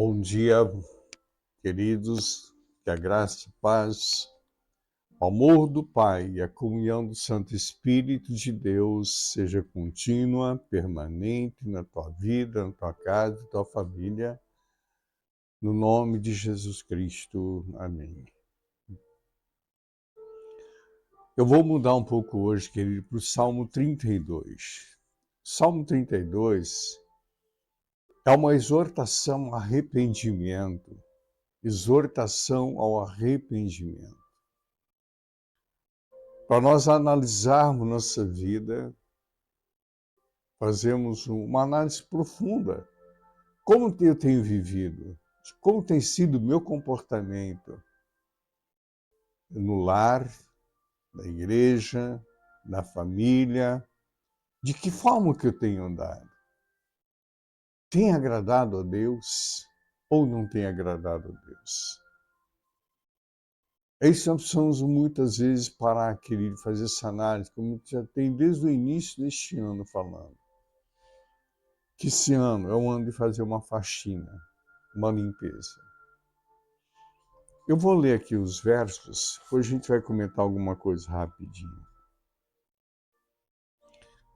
Bom dia, queridos, que a graça e paz, o amor do Pai e a comunhão do Santo Espírito de Deus seja contínua, permanente na tua vida, na tua casa, na tua família, no nome de Jesus Cristo. Amém. Eu vou mudar um pouco hoje, querido, para o Salmo 32. Salmo 32 é uma exortação ao arrependimento. Exortação ao arrependimento. Para nós analisarmos nossa vida, fazemos uma análise profunda. Como eu tenho vivido? Como tem sido o meu comportamento no lar, na igreja, na família? De que forma que eu tenho andado? Tem agradado a Deus ou não tem agradado a Deus? É isso que nós precisamos muitas vezes parar, querido, fazer essa análise, como já tem desde o início deste ano falando. Que esse ano é um ano de fazer uma faxina, uma limpeza. Eu vou ler aqui os versos, depois a gente vai comentar alguma coisa rapidinho.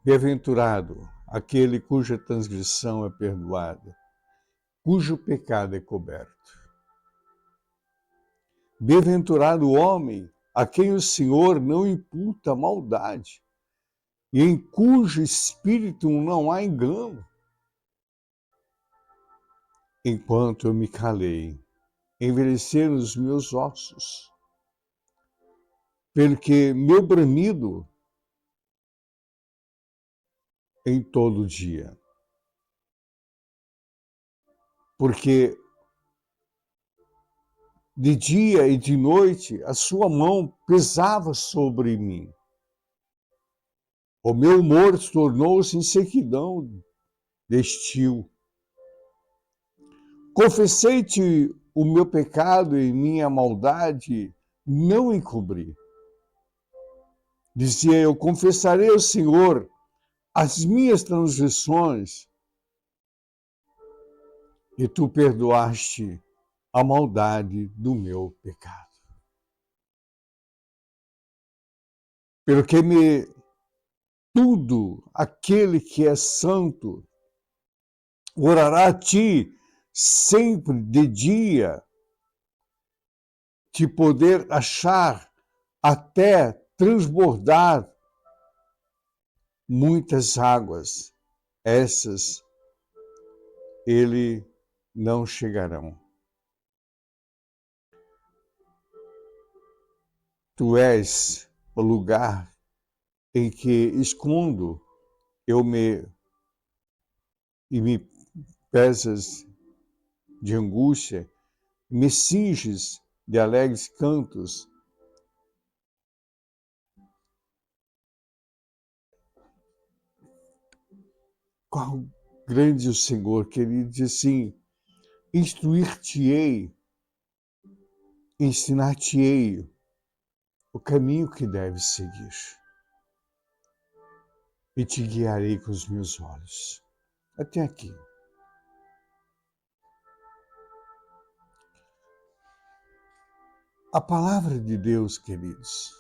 Bem-aventurado aquele cuja transgressão é perdoada, cujo pecado é coberto. Bem-aventurado o homem a quem o Senhor não imputa maldade, e em cujo espírito não há engano. Enquanto eu me calei, envelheceram os meus ossos, porque meu bramido em todo dia. Porque de dia e de noite a sua mão pesava sobre mim. O meu humor tornou-se em sequidão de estio. Confessei-te o meu pecado e minha maldade não encobri. Dizia eu, confessarei ao Senhor as minhas transgressões, e tu perdoaste a maldade do meu pecado. Pelo que tudo aquele que é santo orará a ti sempre de dia, te poder achar até transbordar muitas águas. Essas ele não chegarão. Tu és o lugar em que escondo e me pesas de angústia, me cinges de alegres cantos. Qual grande o Senhor, que ele diz assim, instruir-te-ei, ensinar-te-ei o caminho que deves seguir. E te guiarei com os meus olhos. Até aqui. A palavra de Deus, queridos,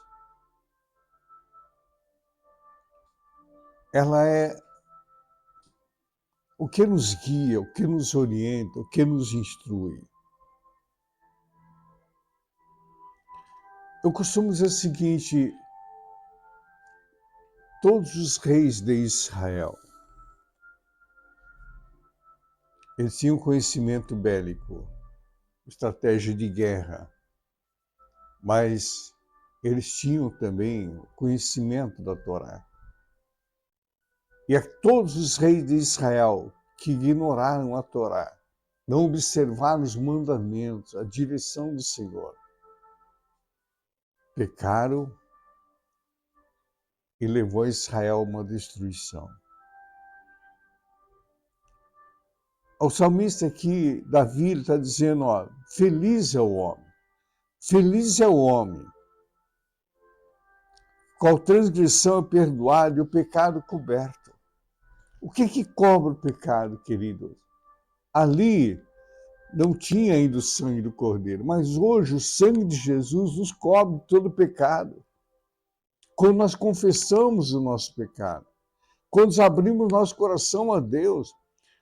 ela é o que nos guia, o que nos orienta, o que nos instrui. Eu costumo dizer o seguinte, todos os reis de Israel, eles tinham conhecimento bélico, estratégia de guerra, mas eles tinham também conhecimento da Torá. E a todos os reis de Israel que ignoraram a Torá, não observaram os mandamentos, a direção do Senhor, pecaram e levou Israel a uma destruição. O salmista aqui, Davi, está dizendo, ó, feliz é o homem, qual transgressão é perdoada e o pecado coberto. O que cobra o pecado, queridos? Ali não tinha ainda o sangue do Cordeiro, mas hoje o sangue de Jesus nos cobre de todo pecado. Quando nós confessamos o nosso pecado, quando nós abrimos nosso coração a Deus,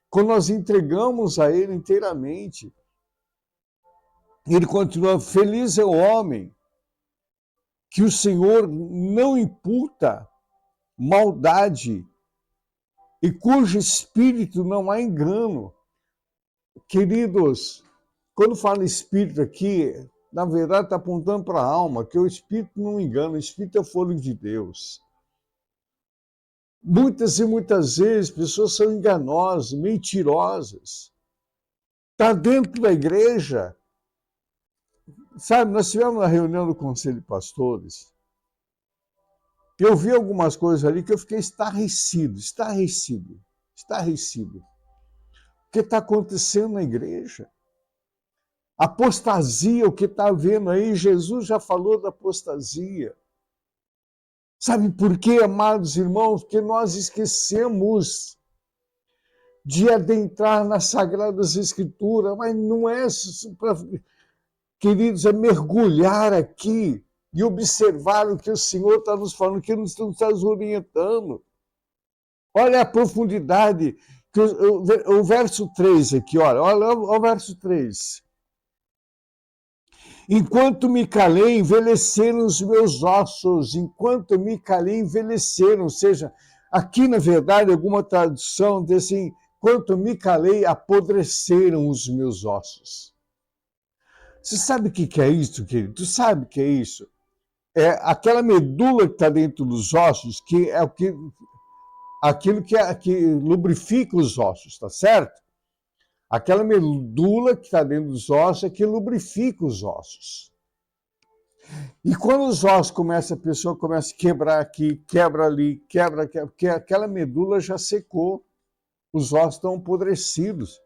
quando nós entregamos a Ele inteiramente, Ele continua: feliz é o homem que o Senhor não imputa maldade e cujo espírito não há engano. Queridos, quando fala espírito aqui, na verdade está apontando para a alma, que o espírito não engana, o espírito é o fôlego de Deus. Muitas e muitas vezes pessoas são enganosas, mentirosas. Está dentro da igreja. Sabe, nós tivemos uma reunião do Conselho de Pastores. Eu vi algumas coisas ali que eu fiquei estarrecido. O que está acontecendo na igreja? Apostasia, o que está havendo aí, Jesus já falou da apostasia. Sabe por quê, amados irmãos? Porque nós esquecemos de adentrar nas Sagradas Escrituras, mas não é, queridos, é mergulhar aqui e observar o que o Senhor está nos falando, que Ele está nos orientando. Olha a profundidade, o verso 3 aqui, olha o verso 3. Enquanto me calei, envelheceram os meus ossos. Enquanto me calei, envelheceram. Ou seja, aqui, na verdade, alguma tradução diz assim: enquanto me calei, apodreceram os meus ossos. Você sabe o que é isso, querido? Tu sabe o que é isso? É aquela medula que está dentro dos ossos, que é aquilo que lubrifica os ossos, tá certo? Aquela medula que está dentro dos ossos é que lubrifica os ossos. E quando os ossos a pessoa começa a quebrar aqui, quebra ali, quebra, porque aquela medula já secou, os ossos estão apodrecidos.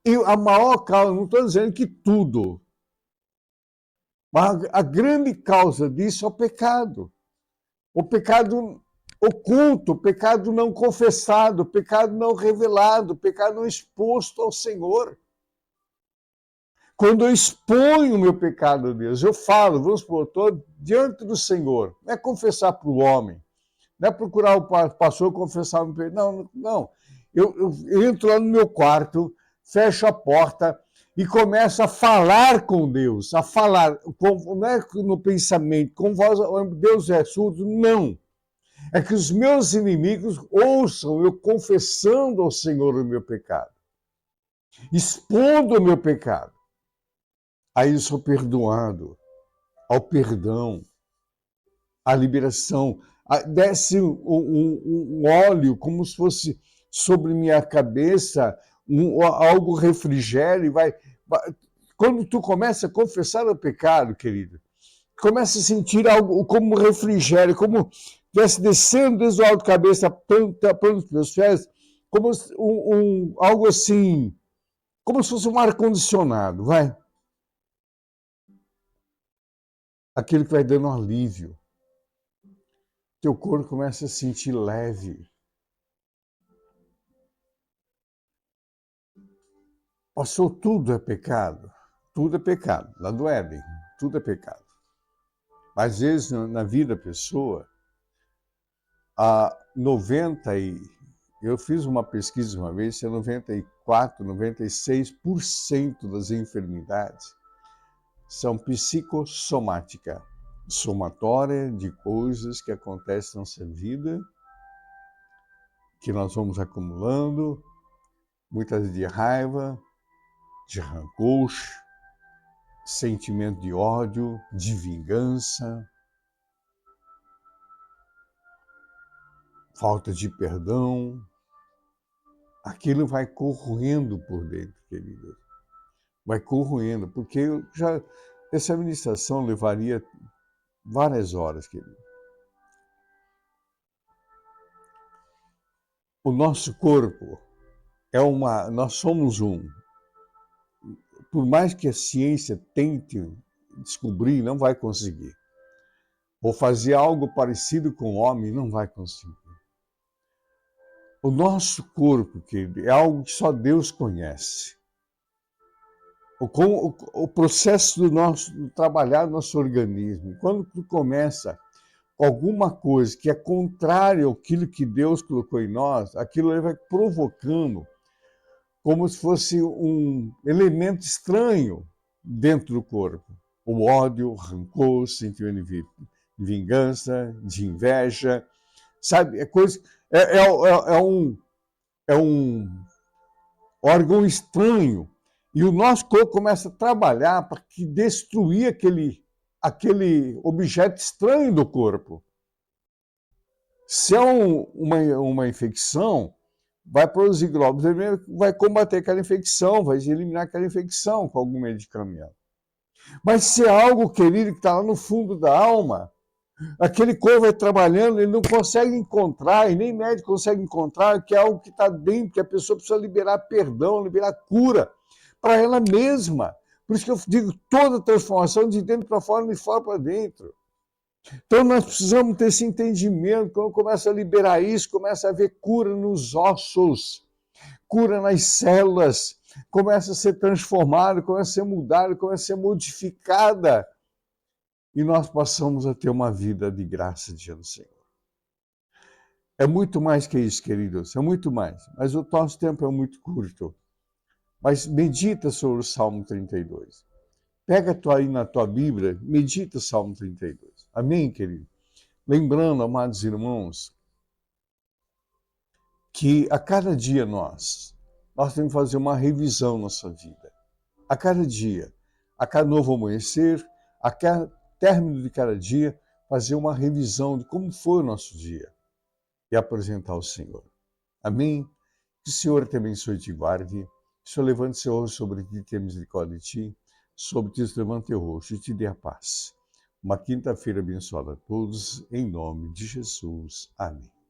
E a maior causa, não estou dizendo que tudo, mas a grande causa disso é o pecado. O pecado oculto, o pecado não confessado, o pecado não revelado, o pecado não exposto ao Senhor. Quando eu exponho o meu pecado a Deus, eu falo, vamos supor, estou diante do Senhor. Não é confessar para o homem, não é procurar o pastor confessar o meu pecado. Não. Eu entro lá no meu quarto, fecho a porta e começo a falar com Deus, a falar, não é no pensamento, com voz, Deus é surdo, não. É que os meus inimigos ouçam eu confessando ao Senhor o meu pecado, expondo o meu pecado. Aí eu sou perdoado, ao perdão, à liberação. Desce um óleo como se fosse sobre minha cabeça, algo refrigério. Quando tu começa a confessar o pecado, querido, começa a sentir algo como refrigério, como estivesse descendo desde o alto da cabeça, tapando os meus pés, como algo assim, como se fosse um ar-condicionado, vai. Aquilo que vai dando alívio. Teu corpo começa a se sentir leve. Passou, tudo é pecado. Tudo é pecado. Lá do Éden, tudo é pecado. Às vezes, na vida da pessoa, eu fiz uma pesquisa uma vez, se é 94, 96% das enfermidades são psicossomáticas, somatória de coisas que acontecem na nossa vida, que nós vamos acumulando, muitas de raiva, de rancor, sentimento de ódio, de vingança, falta de perdão. Aquilo vai corroendo por dentro, querido. Vai corroendo, porque essa administração levaria várias horas, querido. O nosso corpo nós somos um. Por mais que a ciência tente descobrir, não vai conseguir. Ou fazer algo parecido com o homem, não vai conseguir. O nosso corpo, querido, é algo que só Deus conhece. o processo do trabalhar nosso organismo. Quando tu começa com alguma coisa que é contrária àquilo que Deus colocou em nós, aquilo aí vai provocando como se fosse um elemento estranho dentro do corpo. O ódio, o rancor, o sentimento de vingança, de inveja, sabe? É um órgão estranho. E o nosso corpo começa a trabalhar para destruir aquele objeto estranho do corpo. Se é uma infecção, vai produzir glóbulos vermelhos, vai combater aquela infecção, vai eliminar aquela infecção com algum medicamento. Mas se é algo, querido, que está lá no fundo da alma, aquele corpo vai trabalhando, ele não consegue encontrar, e nem médico consegue encontrar, que é algo que está dentro, que a pessoa precisa liberar perdão, liberar cura para ela mesma. Por isso que eu digo, toda transformação de dentro para fora, de fora para dentro. Então nós precisamos ter esse entendimento, quando começa a liberar isso, começa a haver cura nos ossos, cura nas células, começa a ser transformada, começa a ser mudada, começa a ser modificada. E nós passamos a ter uma vida de graça diante do Senhor. É muito mais que isso, queridos, é muito mais. Mas o nosso tempo é muito curto. Mas medita sobre o Salmo 32. Pega aí na tua Bíblia, medita o Salmo 32. Amém, querido? Lembrando, amados irmãos, que a cada dia nós temos que fazer uma revisão na nossa vida. A cada dia, a cada novo amanhecer, a cada término de cada dia, fazer uma revisão de como foi o nosso dia e apresentar ao Senhor. Amém? Que o Senhor te abençoe e te guarde. Que o Senhor levante seu rosto sobre ti, tenha misericórdia de ti. Sobre ti se levante teu rosto e te dê a paz. Uma quinta-feira abençoada a todos, em nome de Jesus. Amém.